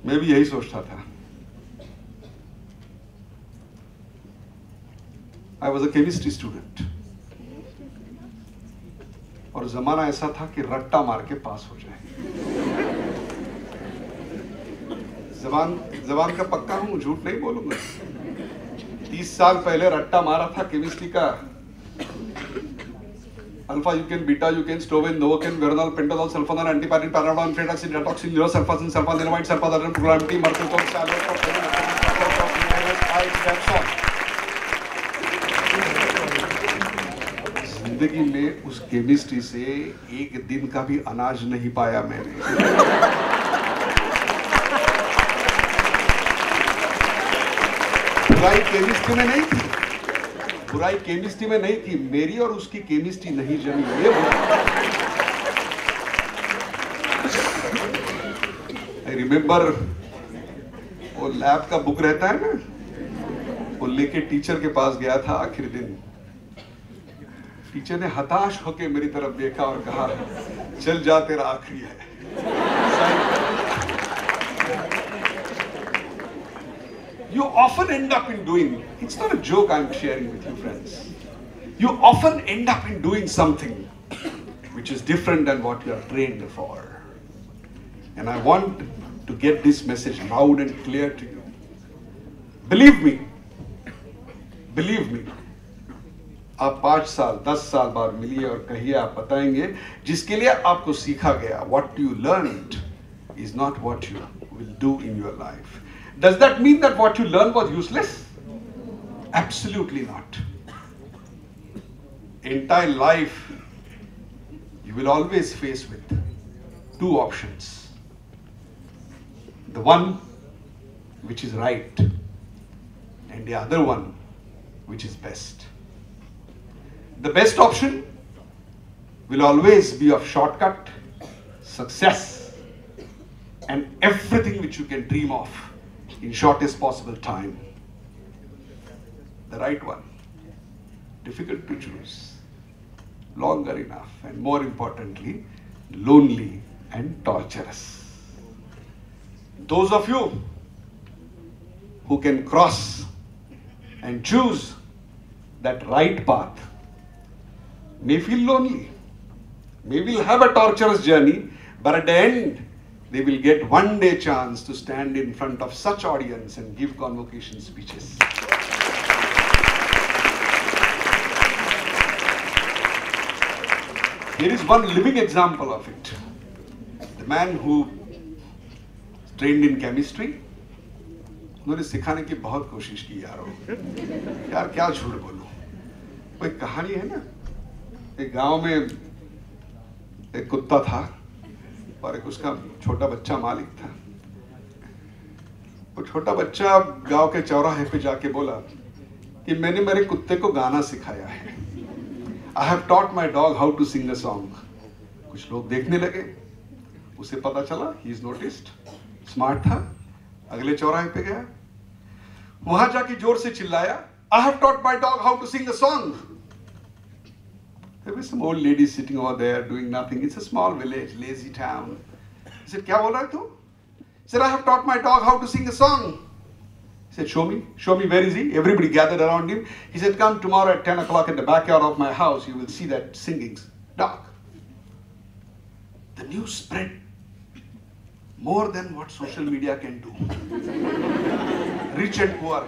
मैं भी यही सोचता था। I was a chemistry student और जमाना ऐसा था कि रट्टा मार के पास हो जाए। जबान का पक्का हूं, झूठ नहीं बोलूंगा। 30 साल पहले रट्टा मारा था केमिस्ट्री का। Alpha eucaine, beta eucaine, stovaine, novocaine, veronal, pentazol, sulphonal, antipyrine, पैराडाइन, फ्रेटाक्सिन, डेटॉक्सिन, न्यूरोसल्फासिन, सल्फानिलमाइड, सल्फादारिन, प्रोग्रामटी, मर्क्यूटोल, जिंदगी में उस केमिस्ट्री से एक दिन का भी अनाज नहीं पाया मैंने। बुराई केमिस्ट्री में नहीं थी, बुराई केमिस्ट्री में नहीं थी, मेरी और उसकी केमिस्ट्री नहीं जमी, ये आई रिमेम्बर वो लैब का बुक रहता है ना, वो लेके टीचर के पास गया था आखिरी दिन। टीचर ने हताश होके मेरी तरफ देखा और कहा, चल जा तेरा आखिरी है। You often end up in doing, it's not a joke I'm sharing with you friends, you often end up in doing something which is different than what you are trained for. And I want to get this message loud and clear to you. Believe me, आप 5 साल 10 साल बाद मिलिए और कहिए, आप बताएंगे जिसके लिए आपको सीखा गया, what you learned is not what you will do in your life. Does that mean that what you learned was useless? Absolutely not. Entire life you will always face with 2 options. The one which is right and the other one which is best. The best option will always be of shortcut, success, and everything which you can dream of in shortest possible time. The right one, difficult to choose, longer enough, and more importantly, lonely and torturous. Those of you who can cross and choose that right path may feel lonely, may will have a torturous journey, but at the end they will get one day chance to stand in front of such audience and give convocation speeches. Here is one living example of it. The man who trained in chemistry, उन्होंने सिखाने की बहुत कोशिश की यार क्या झूठ बोलूं। कोई कहानी है ना, एक गांव में एक कुत्ता था और एक उसका छोटा बच्चा मालिक था। वो छोटा बच्चा गांव के चौराहे पे जाके बोला कि मैंने मेरे कुत्ते को गाना सिखाया है। I have taught my dog how to sing a song. कुछ लोग देखने लगे, उसे पता चला, he is noticed, स्मार्ट था, अगले चौराहे पे गया, वहां जाके जोर से चिल्लाया, I have taught my dog how to sing a song. There was some old lady sitting over there doing nothing. It's a small village, lazy town. He said, क्या बोल रहा है तू? He said, I have taught my dog how to sing a song. He said, show me, where is he? Everybody gathered around him. He said, come tomorrow at 10 o'clock in the backyard of my house, you will see that singing dog. The news spread more than what social media can do. Rich and poor,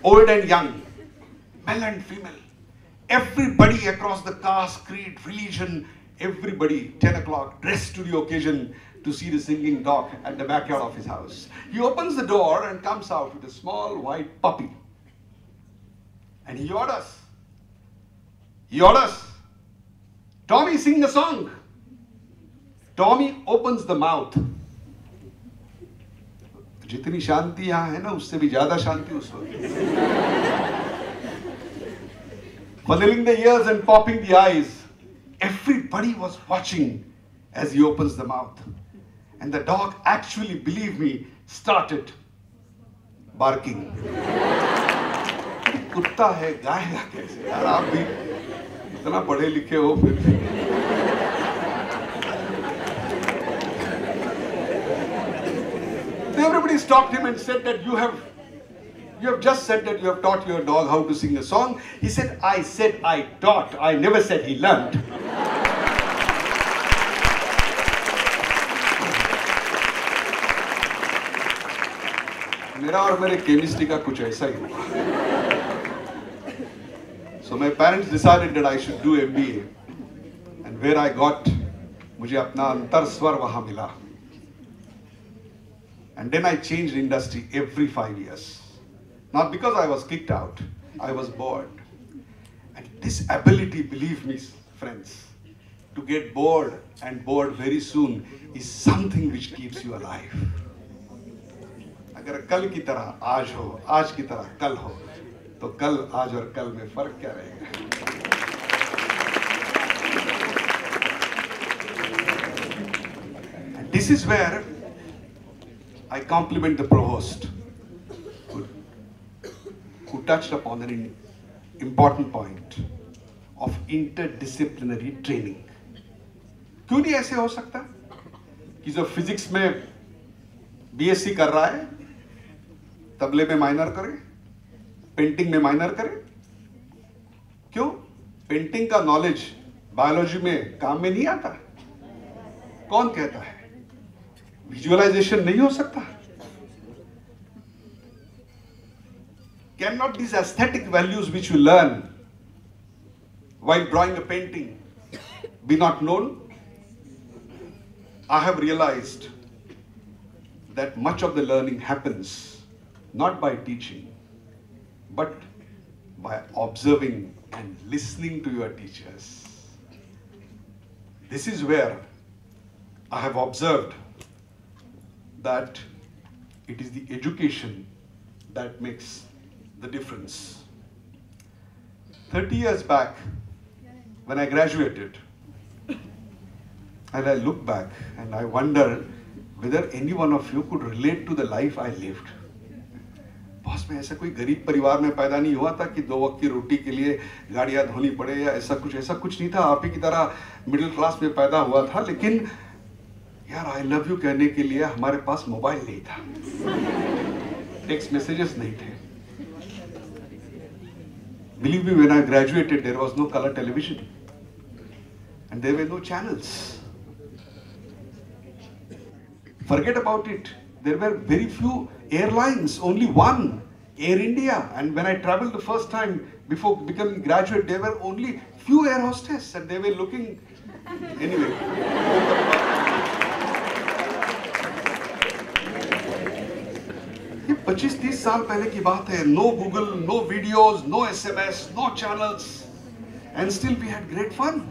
old and young, male and female. Everybody across the caste, creed, religion, everybody, 10 o'clock, dressed to the occasion to see the singing dog at the backyard of his house. He opens the door and comes out with a small white puppy. And he orders, Tommy, sing the song. Tommy opens the mouth. जितनी शांति यहाँ है ना, उससे भी ज्यादा शांति उस वक्त। Funnelling the ears and popping the eyes, everybody was watching as he opens the mouth. And the dog actually, believe me, started barking. कुत्ता है, गाएगा कैसे? यार आप भी इतना पढ़े लिखे हो फिर। everybody stopped him and said that you have just said that you have taught your dog how to sing a song. He said, I said I taught. I never said he learned. मेरा और मेरे chemistry का कुछ ऐसा ही हुआ. So my parents decided that I should do MBA, and where I got, मुझे अपना अंतरस्वर वहाँ मिला. And then I changed industry every 5 years. Not because I was kicked out, I was bored. And this ability, believe me, friends, to get bored and bored very soon is something which keeps you alive. अगर कल की तरह आज हो, आज की तरह कल हो, तो कल, आज और कल में फर्क क्या रहेगा? And this is where I compliment the provost, who touched upon an important point of interdisciplinary training. क्यों नहीं ऐसे हो सकता कि जो फिजिक्स में बीएससी कर रहा है, तबले में माइनर करे, पेंटिंग में माइनर करे? क्यों? पेंटिंग का नॉलेज बायोलॉजी में काम में नहीं आता? कौन कहता है? विजुअलाइजेशन नहीं हो सकता? Cannot these aesthetic values which you learn while drawing a painting be not known? I have realized that much of the learning happens not by teaching, but by observing and listening to your teachers. This is where I have observed that it is the education that makes the difference. 30 years back, when I graduated, and I look back and I wonder whether any one of you could relate to the life I lived. Boss, मैं ऐसा कोई गरीब परिवार में पैदा नहीं हुआ था कि 2 वक्त की रोटी के लिए गाड़ियां धोनी पड़े या ऐसा कुछ नहीं था. आप ही की तरह मिडिल क्लास में पैदा हुआ था, लेकिन यार आई लव यू कहने के लिए हमारे पास मोबाइल नहीं था, टेक्स्ट मैसेजेस नहीं थे. Believe me, when I graduated, there was no color television and there were no channels. Forget about it. There were very few airlines, only one, Air India. And when I traveled the first time before becoming graduate, there were only few air hostess and they were looking, anyway. ये 25-30 साल पहले की बात है. No Google, no videos, no SMS, no channels, and still we had great fun.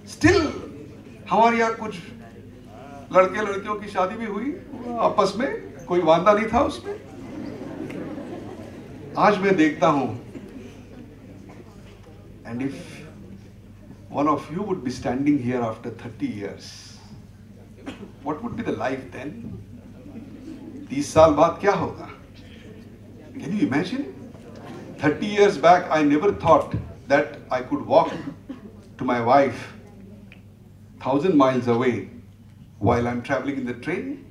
Still हमारे यहाँ कुछ लड़के लड़कियों की शादी भी हुई आपस में, कोई वांदा नहीं था उसमें. आज मैं देखता हूँ, and if one of you would be standing here after 30 years, what would be the life then? 30 साल बाद क्या होगा? Can you imagine? 30 years back, I never thought that I could walk to my wife 1,000 miles away while I'm traveling in the train.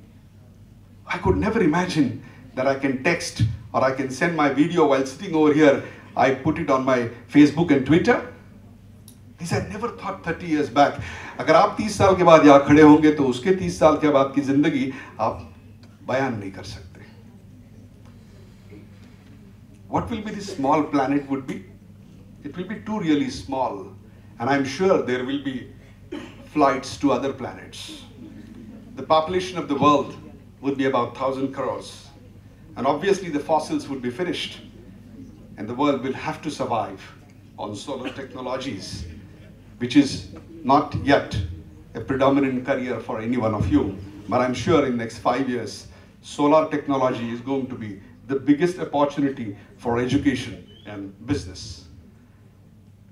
I could never imagine that I can text or I can send my video while sitting over here. I put it on my Facebook and Twitter. This I never thought 30 years back. अगर आप 30 साल के बाद यहाँ खड़े होंगे तो उसके 30 साल के बाद की जिंदगी आप बयान नहीं कर सकते. What will be this small planet would be? It will be too really small, and I'm sure there will be flights to other planets. The population of the world would be about 1,000 crores, and obviously the fossils would be finished, and the world will have to survive on solar technologies, which is not yet a predominant career for any one of you, but I'm sure in the next 5 years, solar technology is going to be the biggest opportunity for education and business.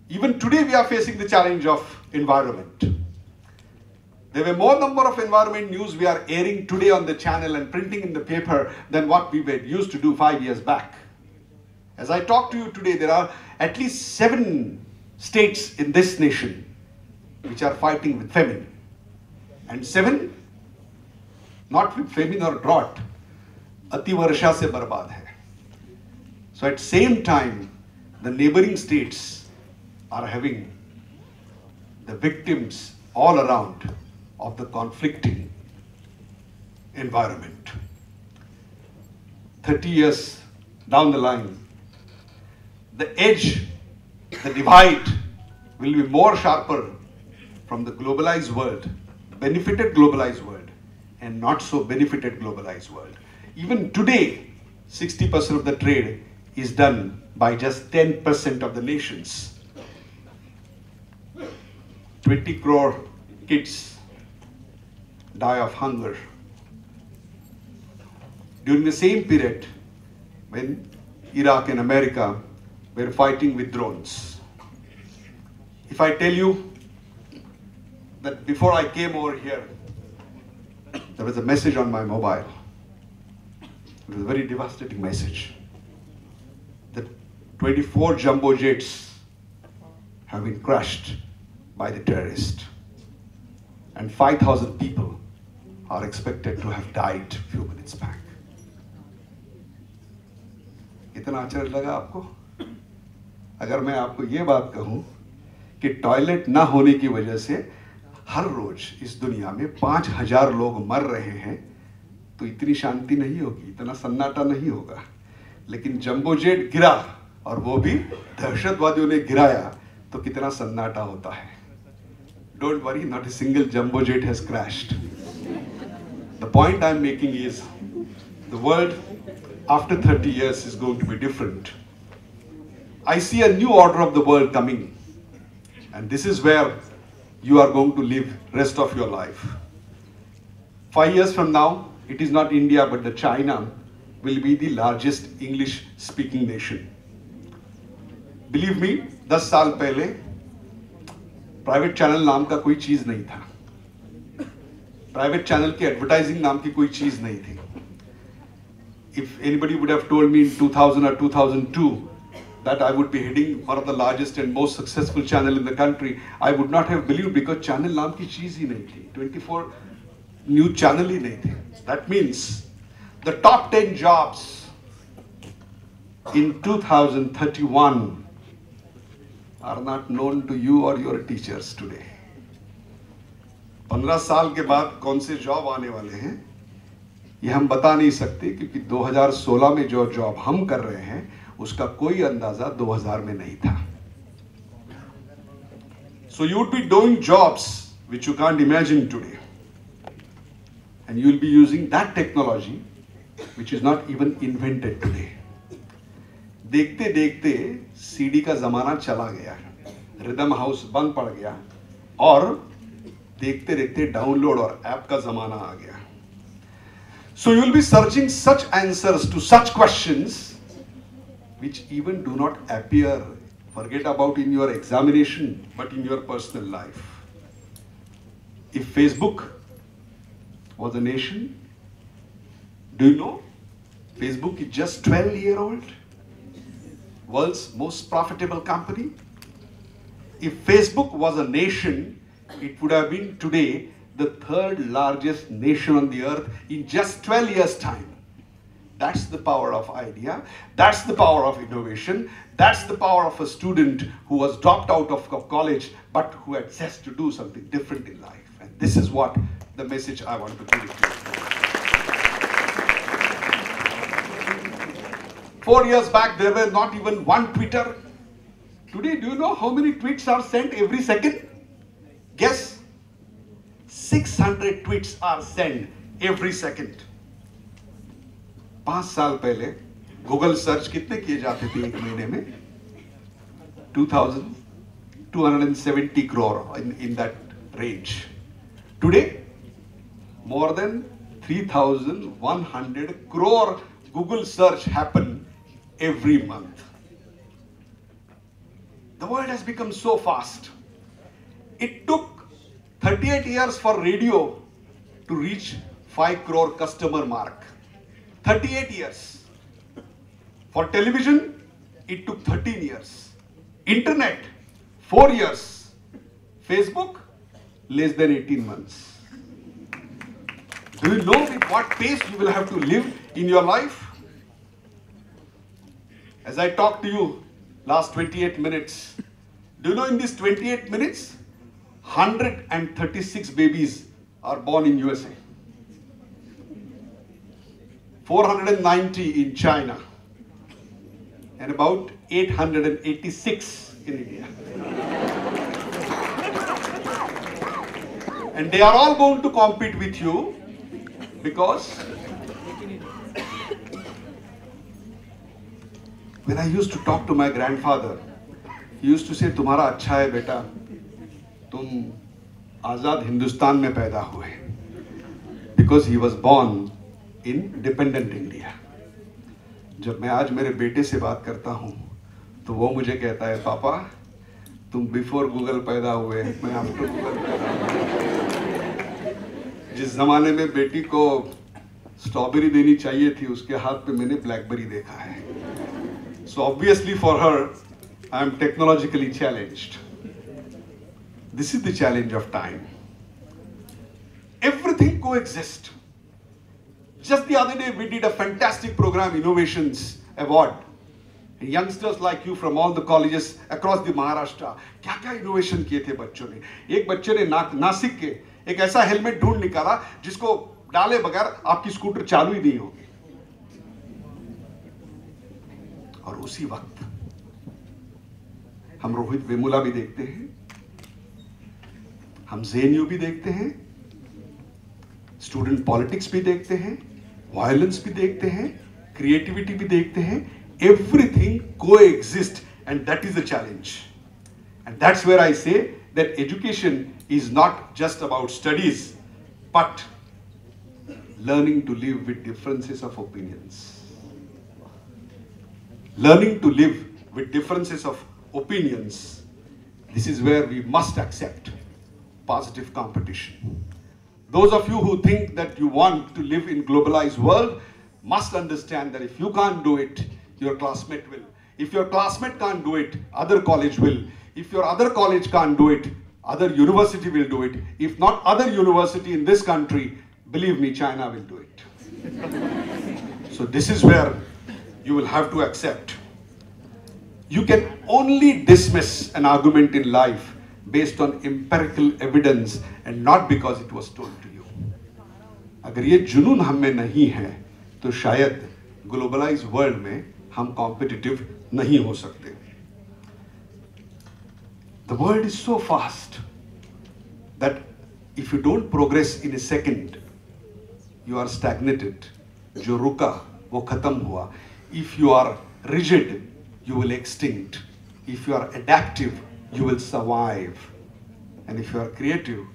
Even today we are facing the challenge of environment. There were more number of environment news we are airing today on the channel and printing in the paper than what we were used to do 5 years back. As I talk to you today, there are at least 7 states in this nation which are fighting with famine. And 7, not with famine or drought, अतिवर्षा से बर्बाद है. So at same time, the neighboring states are having the victims all around of the conflicting environment. 30 years down the line, the edge, the divide will be more sharper from the globalized world, benefited globalized world, and not so benefited globalized world. Even today, 60% of the trade is done by just 10% of the nations. 20 crore kids die of hunger. During the same period, when Iraq and America were fighting with drones. If I tell you that before I came over here, there was a message on my mobile. It was a very devastating message. That 24 jumbo jets have been crushed by the terrorists. And 5,000 people are expected to have died a few minutes back. इतना आश्चर्य लगा आपको? अगर मैं आपको ये बात कहूं कि टॉयलेट ना होने की वजह से हर रोज इस दुनिया में 5,000 लोग मर रहे हैं, तो इतनी शांति नहीं होगी, इतना सन्नाटा नहीं होगा. लेकिन जंबो जेट गिरा, और वो भी दहशतवादियों ने गिराया, तो कितना सन्नाटा होता है. Don't worry, not a single jumbo jet has crashed. The point I'm making is, the world after 30 years is going to be different. I see a new order of the world coming, and this is where you are going to live rest of your life. 5 years from now, it is not India but the China will be the largest English speaking nation. Believe me, 10 साल पहले private channel नाम का कोई चीज नहीं था. Private channel की advertising नाम की कोई चीज नहीं थी. If anybody would have told me in 2000 or 2002 that I would be heading one of the largest and most successful channel in the country, I would not have believed, because channel नाम की चीज ही नहीं थी. 24 news channel ही नहीं थे. That means the top 10 jobs in 2031 are not known to you or your teachers today. 15 साल के बाद कौन से जॉब आने वाले हैं ये हम बता नहीं सकते, क्योंकि 2016 में जो जॉब हम कर रहे हैं उसका कोई अंदाजा 2000 में नहीं था. So you would be doing jobs which you can't imagine today, and you will be using that technology which is not even invented today. देखते देखते सीडी का जमाना चला गया, रिदम हाउस बंद पड़ गया, और देखते देखते डाउनलोड और ऐप का जमाना आ गया. So you will be searching such answers to such questions which even do not appear, forget about in your examination, but in your personal life. If Facebook was a nation, do you know Facebook is just 12-year-old, world's most profitable company. If Facebook was a nation, it would have been today the 3rd largest nation on the earth in just 12 years' time. That's the power of idea. That's the power of innovation. That's the power of a student who was dropped out of college but who had zest to do something different in life. And this is what the message I want to give to you. 4 years back, there were not even one Twitter. Today, do you know how many tweets are sent every second? Guess. 600 tweets are sent every second. 5 साल पहले Google search कितने किए जाते थे एक महीने में? 2,270 crore in that range. Today, more than 3,100 crore Google search happen every month. The world has become so fast. It took 38 years for radio to reach 5 crore customer mark. 38 years. For television, it took 13 years. Internet, 4 years. Facebook, less than 18 months. Do you know with what pace you will have to live in your life? As I talked to you last 28 minutes, do you know in these 28 minutes, 136 babies are born in USA, 490 in China, and about 886 in India. And they are all going to compete with you because when I used to talk to my grandfather, he used to say, तुम्हारा अच्छा है बेटा, तुम आजाद हिंदुस्तान में पैदा हुए. Because he was born in dependent India. जब मैं आज मेरे बेटे से बात करता हूँ, तो वो मुझे कहता है, पापा तुम बिफोर गूगल पैदा हुए, मैं आफ्टर गूगल पैदा हुआ. जिस जमाने में बेटी को स्ट्रॉबेरी देनी चाहिए थी, उसके हाथ पे मैंने ब्लैकबेरी देखा है. So obviously for her, I am technologically challenged. This is the challenge of time. Everything coexists. Just the other day we did a fantastic program, Innovations Award. And youngsters like you from all the colleges across the Maharashtra, क्या-क्या innovation किए थे बच्चों ने. एक बच्चे ने नासिक के एक ऐसा हेलमेट ढूंढ निकाला जिसको डाले बगैर आपकी स्कूटर चालू ही नहीं होगी. और उसी वक्त हम रोहित वेमुला भी देखते हैं, हम जेएनयू भी देखते हैं, स्टूडेंट पॉलिटिक्स भी देखते हैं, वायलेंस भी देखते हैं, क्रिएटिविटी भी देखते हैं. Everything coexist, and that is the challenge. And that's where I say that education is not just about studies, but learning to live with differences of opinions. Learning to live with differences of opinions. This is where we must accept positive competition. Those of you who think that you want to live in globalized world must understand that if you can't do it, your classmate will. If your classmate can't do it, other college will. If your other college can't do it, other university will do it. If not other university in this country, believe me, China will do it. So this is where you will have to accept. You can only dismiss an argument in life based on empirical evidence and not because it was told to you. अगर ये जुनून हम में नहीं है, तो शायद globalised world में हम कॉम्पिटिटिव नहीं हो सकते. The world is so fast that if you don't progress in a second, you are stagnated. जो रुका वो खत्म हुआ. If you are rigid, you will extinct. If you are adaptive, you will survive. And if you are creative,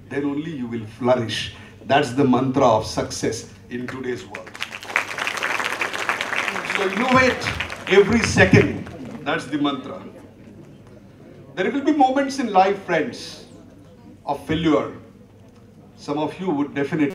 then only you will flourish. That's the mantra of success in today's world. So innovate every second. That's the mantra. There will be moments in life, friends, of failure. Some of you would definitely